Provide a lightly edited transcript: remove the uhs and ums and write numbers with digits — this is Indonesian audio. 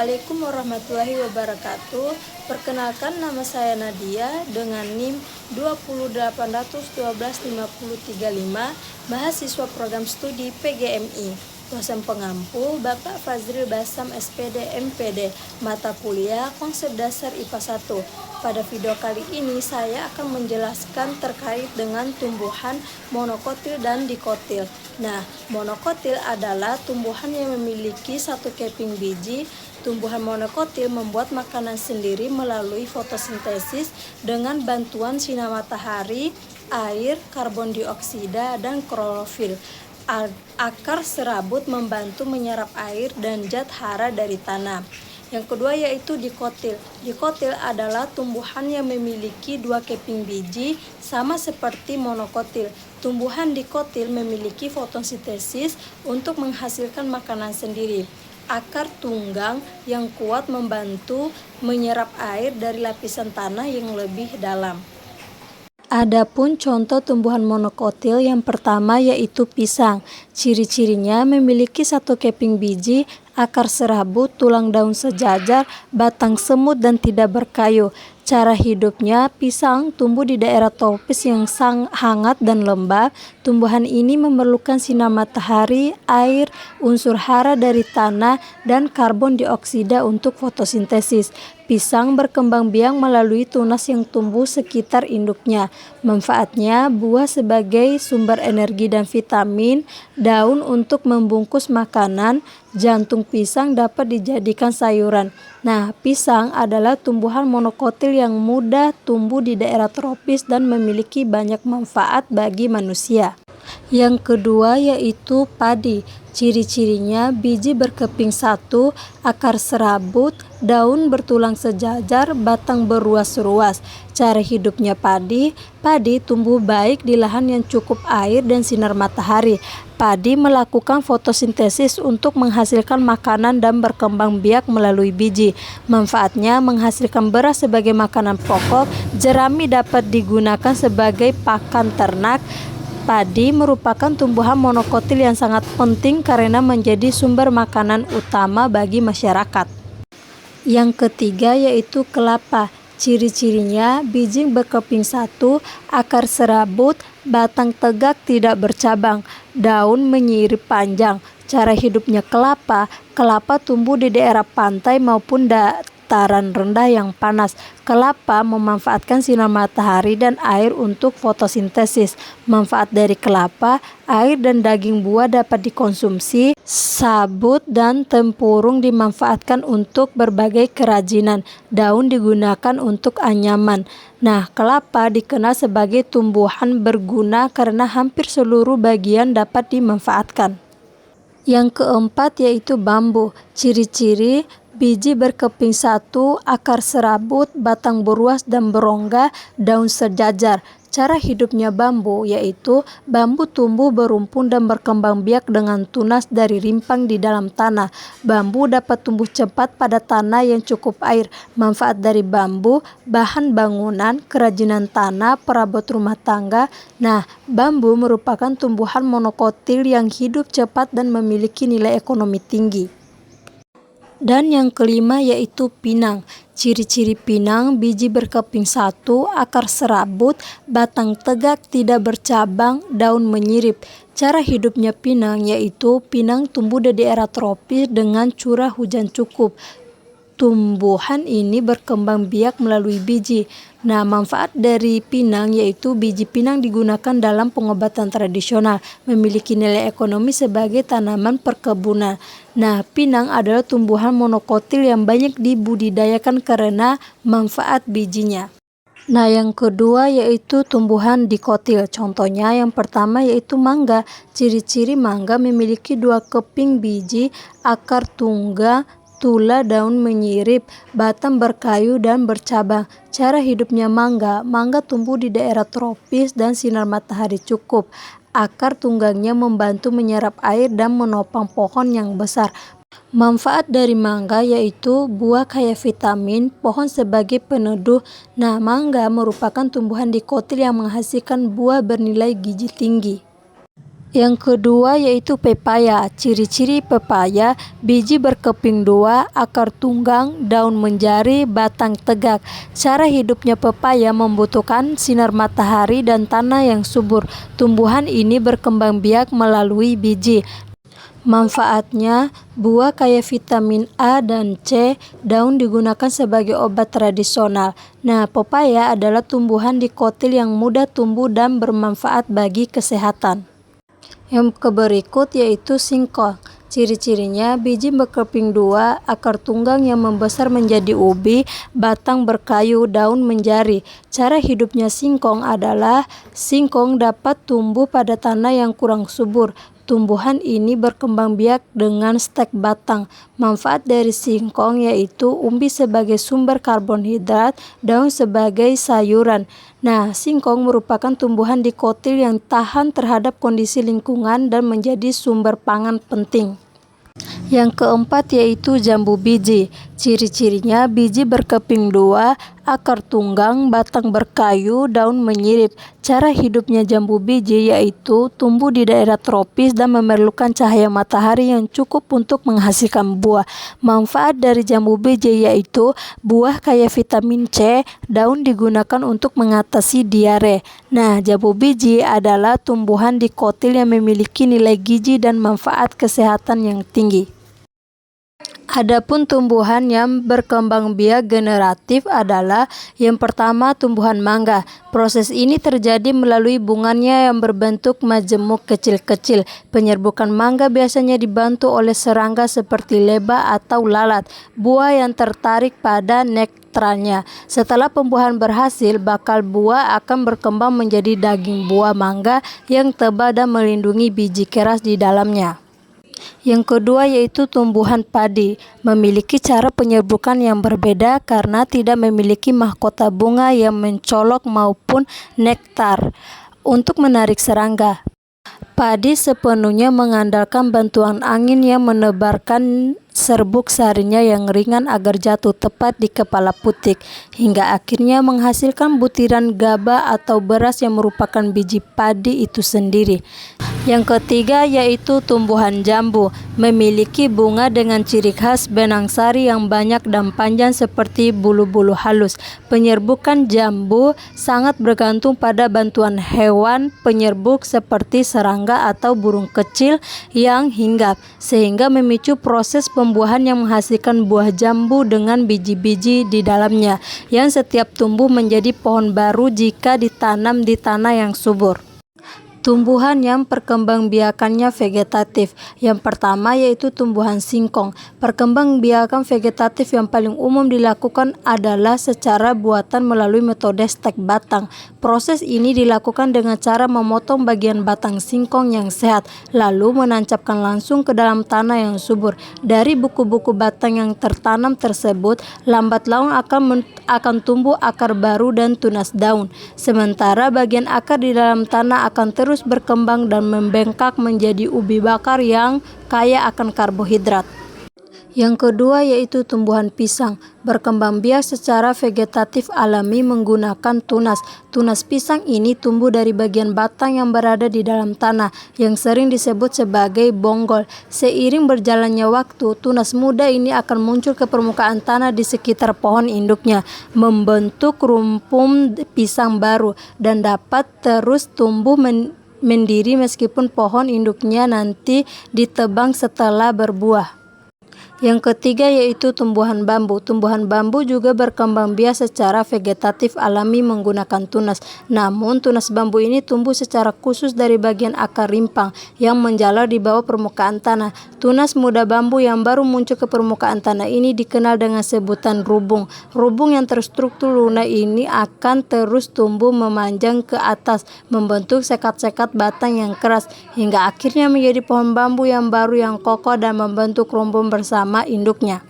Assalamualaikum warahmatullahi wabarakatuh. Perkenalkan, nama saya Nadia dengan NIM 208125035, mahasiswa program studi PGMI. Dosen pengampu Bapak Fazril Basam SPD MPD, mata kuliah Konsep Dasar IPA 1. Pada video kali ini saya akan menjelaskan terkait dengan tumbuhan monokotil dan dikotil. Nah, monokotil adalah tumbuhan yang memiliki satu keping biji. Tumbuhan monokotil membuat makanan sendiri melalui fotosintesis dengan bantuan sinar matahari, air, karbon dioksida, dan klorofil. Akar serabut membantu menyerap air dan zat hara dari tanah. Yang kedua yaitu dikotil. Dikotil adalah tumbuhan yang memiliki dua keping biji, sama seperti monokotil. Tumbuhan dikotil memiliki fotosintesis untuk menghasilkan makanan sendiri. Akar tunggang yang kuat membantu menyerap air dari lapisan tanah yang lebih dalam. Adapun contoh tumbuhan monokotil yang pertama yaitu pisang. Ciri-cirinya memiliki satu keping biji, akar serabut, tulang daun sejajar, batang semut, dan tidak berkayu. Cara hidupnya, pisang tumbuh di daerah tropis yang sangat hangat dan lembab. Tumbuhan ini memerlukan sinar matahari, air, unsur hara dari tanah, dan karbon dioksida untuk fotosintesis. Pisang berkembang biak melalui tunas yang tumbuh sekitar induknya. Manfaatnya, buah sebagai sumber energi dan vitamin, daun untuk membungkus makanan, jantung pisang dapat dijadikan sayuran. Nah, pisang adalah tumbuhan monokotil yang mudah tumbuh di daerah tropis dan memiliki banyak manfaat bagi manusia. Yang kedua yaitu padi. Ciri-cirinya biji berkeping satu, akar serabut, daun bertulang sejajar, batang beruas-ruas. Cara hidupnya padi tumbuh baik di lahan yang cukup air dan sinar matahari. Padi melakukan fotosintesis untuk menghasilkan makanan dan berkembang biak melalui biji. Manfaatnya menghasilkan beras sebagai makanan pokok, jerami dapat digunakan sebagai pakan ternak. Padi merupakan tumbuhan monokotil yang sangat penting karena menjadi sumber makanan utama bagi masyarakat. Yang ketiga yaitu kelapa. Ciri-cirinya biji berkeping satu, akar serabut, batang tegak tidak bercabang, daun menyirip panjang. Cara hidupnya kelapa tumbuh di daerah pantai maupun dataran rendah yang panas. Kelapa memanfaatkan sinar matahari dan air untuk fotosintesis. Manfaat dari kelapa, air dan daging buah dapat dikonsumsi. Sabut dan tempurung dimanfaatkan untuk berbagai kerajinan. Daun digunakan untuk anyaman. Nah, kelapa dikenal sebagai tumbuhan berguna karena hampir seluruh bagian dapat dimanfaatkan. Yang keempat yaitu bambu. Ciri-ciri biji berkeping satu, akar serabut, batang beruas dan berongga, daun sejajar. Cara hidupnya bambu yaitu bambu tumbuh berumpun dan berkembang biak dengan tunas dari rimpang di dalam tanah. Bambu dapat tumbuh cepat pada tanah yang cukup air. Manfaat dari bambu, bahan bangunan, kerajinan tanah, perabot rumah tangga. Nah, bambu merupakan tumbuhan monokotil yang hidup cepat dan memiliki nilai ekonomi tinggi. Dan yang kelima yaitu pinang. Ciri-ciri pinang, biji berkeping satu, akar serabut, batang tegak tidak bercabang, daun menyirip. Cara hidupnya pinang yaitu pinang tumbuh di daerah tropis dengan curah hujan cukup. Tumbuhan ini berkembang biak melalui biji. Nah, manfaat dari pinang yaitu biji pinang digunakan dalam pengobatan tradisional, memiliki nilai ekonomi sebagai tanaman perkebunan. Nah, pinang adalah tumbuhan monokotil yang banyak dibudidayakan karena manfaat bijinya. Nah, yang kedua yaitu tumbuhan dikotil. Contohnya yang pertama yaitu mangga. Ciri-ciri mangga memiliki dua keping biji, akar tunggang, tula daun menyirip, batang berkayu dan bercabang. Cara hidupnya mangga tumbuh di daerah tropis dan sinar matahari cukup. Akar tunggangnya membantu menyerap air dan menopang pohon yang besar. Manfaat dari mangga yaitu buah kaya vitamin, pohon sebagai peneduh. Nah, mangga merupakan tumbuhan dikotil yang menghasilkan buah bernilai gizi tinggi. Yang kedua yaitu pepaya. Ciri-ciri pepaya: biji berkeping dua, akar tunggang, daun menjari, batang tegak. Cara hidupnya pepaya membutuhkan sinar matahari dan tanah yang subur. Tumbuhan ini berkembang biak melalui biji. Manfaatnya: buah kaya vitamin A dan C, daun digunakan sebagai obat tradisional. Nah, pepaya adalah tumbuhan dikotil yang mudah tumbuh dan bermanfaat bagi kesehatan. Yang berikut yaitu singkong. Ciri-cirinya: biji berkeping dua, akar tunggang yang membesar menjadi ubi, batang berkayu, daun menjari. Cara hidupnya singkong adalah singkong dapat tumbuh pada tanah yang kurang subur. Tumbuhan ini berkembang biak dengan stek batang. Manfaat dari singkong yaitu umbi sebagai sumber karbohidrat, daun sebagai sayuran. Nah, singkong merupakan tumbuhan dikotil yang tahan terhadap kondisi lingkungan dan menjadi sumber pangan penting. Yang keempat yaitu jambu biji. Ciri-cirinya: biji berkeping dua, akar tunggang, batang berkayu, daun menyirip. Cara hidupnya jambu biji yaitu tumbuh di daerah tropis dan memerlukan cahaya matahari yang cukup untuk menghasilkan buah. Manfaat dari jambu biji yaitu buah kaya vitamin C, daun digunakan untuk mengatasi diare. Nah, jambu biji adalah tumbuhan dikotil yang memiliki nilai gizi dan manfaat kesehatan yang tinggi. Adapun tumbuhan yang berkembang biak generatif adalah yang pertama tumbuhan mangga. Proses ini terjadi melalui bunganya yang berbentuk majemuk kecil-kecil. Penyerbukan mangga biasanya dibantu oleh serangga seperti lebah atau lalat. Buah yang tertarik pada nektarnya. Setelah pembuahan berhasil, bakal buah akan berkembang menjadi daging buah mangga yang tebal dan melindungi biji keras di dalamnya. Yang kedua yaitu tumbuhan padi. Memiliki cara penyerbukan yang berbeda karena tidak memiliki mahkota bunga yang mencolok maupun nektar untuk menarik serangga. Padi sepenuhnya mengandalkan bantuan angin yang menebarkan serbuk sarinya yang ringan agar jatuh tepat di kepala putik, hingga akhirnya menghasilkan butiran gaba atau beras yang merupakan biji padi itu sendiri. Yang ketiga yaitu tumbuhan jambu. Memiliki bunga dengan ciri khas benang sari yang banyak dan panjang seperti bulu-bulu halus. Penyerbukan jambu sangat bergantung pada bantuan hewan penyerbuk seperti serangga atau burung kecil yang hinggap, sehingga memicu proses pembuahan yang menghasilkan buah jambu dengan biji-biji di dalamnya, yang setiap tumbuh menjadi pohon baru jika ditanam di tanah yang subur. Tumbuhan yang perkembangbiakannya vegetatif. Yang pertama yaitu tumbuhan singkong. Perkembangbiakan vegetatif yang paling umum dilakukan adalah secara buatan melalui metode stek batang. Proses ini dilakukan dengan cara memotong bagian batang singkong yang sehat, lalu menancapkan langsung ke dalam tanah yang subur. Dari buku-buku batang yang tertanam tersebut, lambat laun akan tumbuh akar baru dan tunas daun. Sementara bagian akar di dalam tanah akan terus berkembang dan membengkak menjadi ubi bakar yang kaya akan karbohidrat. Yang kedua yaitu tumbuhan pisang. Berkembang biak secara vegetatif alami menggunakan tunas. Tunas pisang ini tumbuh dari bagian batang yang berada di dalam tanah, yang sering disebut sebagai bonggol. Seiring berjalannya waktu, tunas muda ini akan muncul ke permukaan tanah di sekitar pohon induknya, membentuk rumpun pisang baru, dan dapat terus tumbuh mendiri meskipun pohon induknya nanti ditebang setelah berbuah. Yang ketiga yaitu tumbuhan bambu. Tumbuhan bambu juga berkembang biak secara vegetatif alami menggunakan tunas. Namun tunas bambu ini tumbuh secara khusus dari bagian akar rimpang yang menjalar di bawah permukaan tanah. Tunas muda bambu yang baru muncul ke permukaan tanah ini dikenal dengan sebutan rubung. Rubung yang terstruktur lunak ini akan terus tumbuh memanjang ke atas, membentuk sekat-sekat batang yang keras, hingga akhirnya menjadi pohon bambu yang baru yang kokoh dan membentuk rumpun bersama induknya.